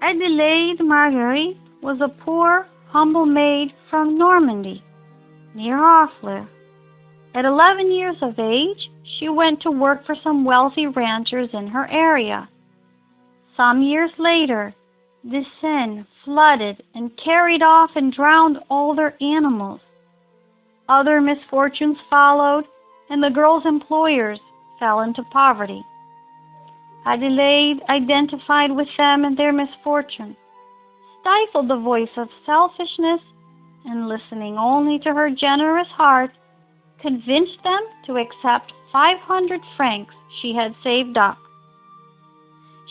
Adelaide Marguerite was a poor, humble maid from Normandy, near Harfleur. At 11 years of age, she went to work for some wealthy ranchers in her area. Some years later, the Seine flooded and carried off and drowned all their animals. Other misfortunes followed, and the girl's employers fell into poverty. Adelaide identified with them and their misfortune, stifled the voice of selfishness, and listening only to her generous heart, convinced them to accept 500 francs she had saved up.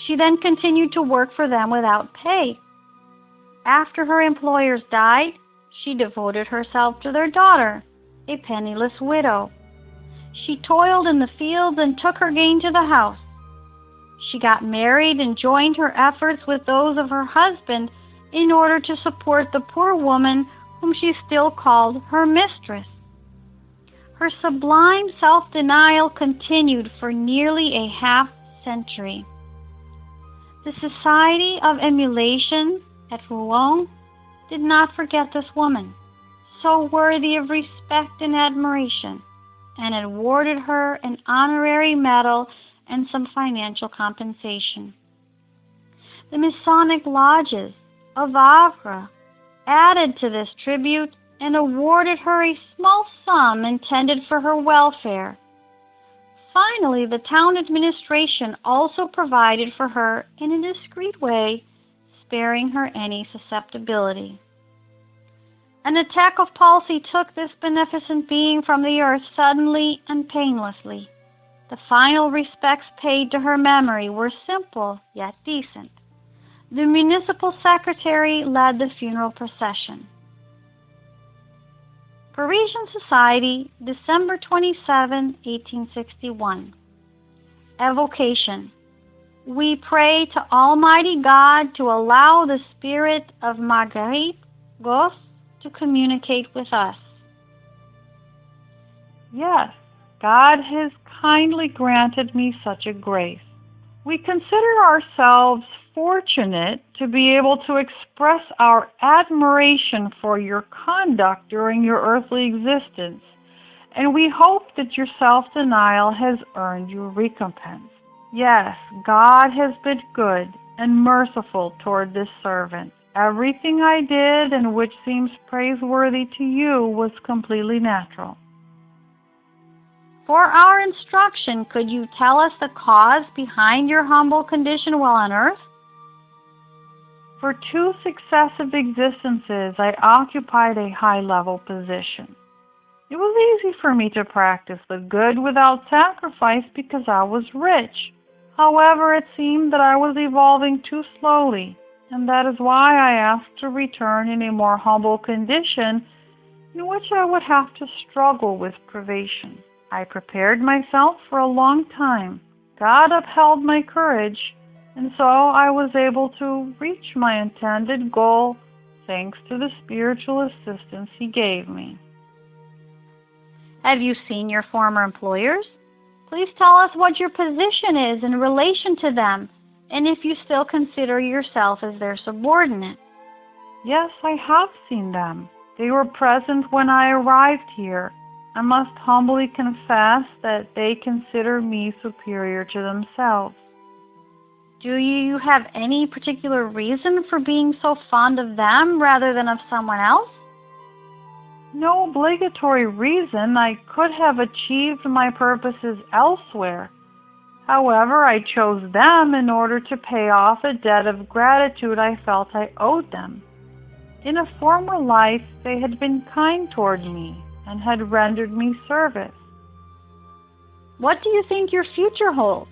She then continued to work for them without pay. After her employers died, she devoted herself to their daughter, a penniless widow. She toiled in the fields and took her gain to the house. She got married and joined her efforts with those of her husband in order to support the poor woman whom she still called her mistress. Her sublime self-denial continued for nearly a half-century. The Society of Emulation at Rouen did not forget this woman, so worthy of respect and admiration, and awarded her an honorary medal and some financial compensation. The Masonic lodges of Havre added to this tribute and awarded her a small sum intended for her welfare. Finally, the town administration also provided for her in a discreet way, sparing her any susceptibility. An attack of palsy took this beneficent being from the earth suddenly and painlessly. The final respects paid to her memory were simple yet decent. The municipal secretary led the funeral procession. Parisian Society, December 27, 1861. Evocation. We pray to Almighty God to allow the spirit of Marguerite Gosse to communicate with us. Yes, God has kindly granted me such a grace. We consider ourselves fortunate to be able to express our admiration for your conduct during your earthly existence, and we hope that your self-denial has earned you recompense. Yes, God has been good and merciful toward this servant. Everything I did and which seems praiseworthy to you was completely natural. For our instruction, could you tell us the cause behind your humble condition while on earth? For 2 successive existences, I occupied a high-level position. It was easy for me to practice the good without sacrifice because I was rich. However, it seemed that I was evolving too slowly, and that is why I asked to return in a more humble condition in which I would have to struggle with privation. I prepared myself for a long time. God upheld my courage, and so I was able to reach my intended goal thanks to the spiritual assistance He gave me. Have you seen your former employers? Please tell us what your position is in relation to them, and if you still consider yourself as their subordinate. Yes, I have seen them. They were present when I arrived here. I must humbly confess that they consider me superior to themselves. Do you have any particular reason for being so fond of them rather than of someone else? No obligatory reason. I could have achieved my purposes elsewhere. However, I chose them in order to pay off a debt of gratitude I felt I owed them. In a former life, they had been kind toward me and had rendered me service. What do you think your future holds?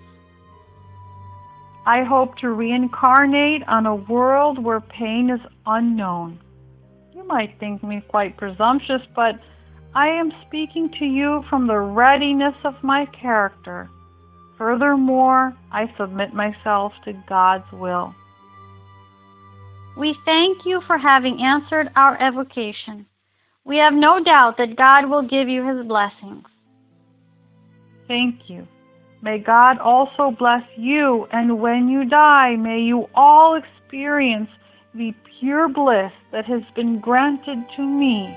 I hope to reincarnate on a world where pain is unknown. You might think me quite presumptuous, but I am speaking to you from the readiness of my character. Furthermore, I submit myself to God's will. We thank you for having answered our evocation. We have no doubt that God will give you His blessings. Thank you. May God also bless you, and when you die, may you all experience the pure bliss that has been granted to me.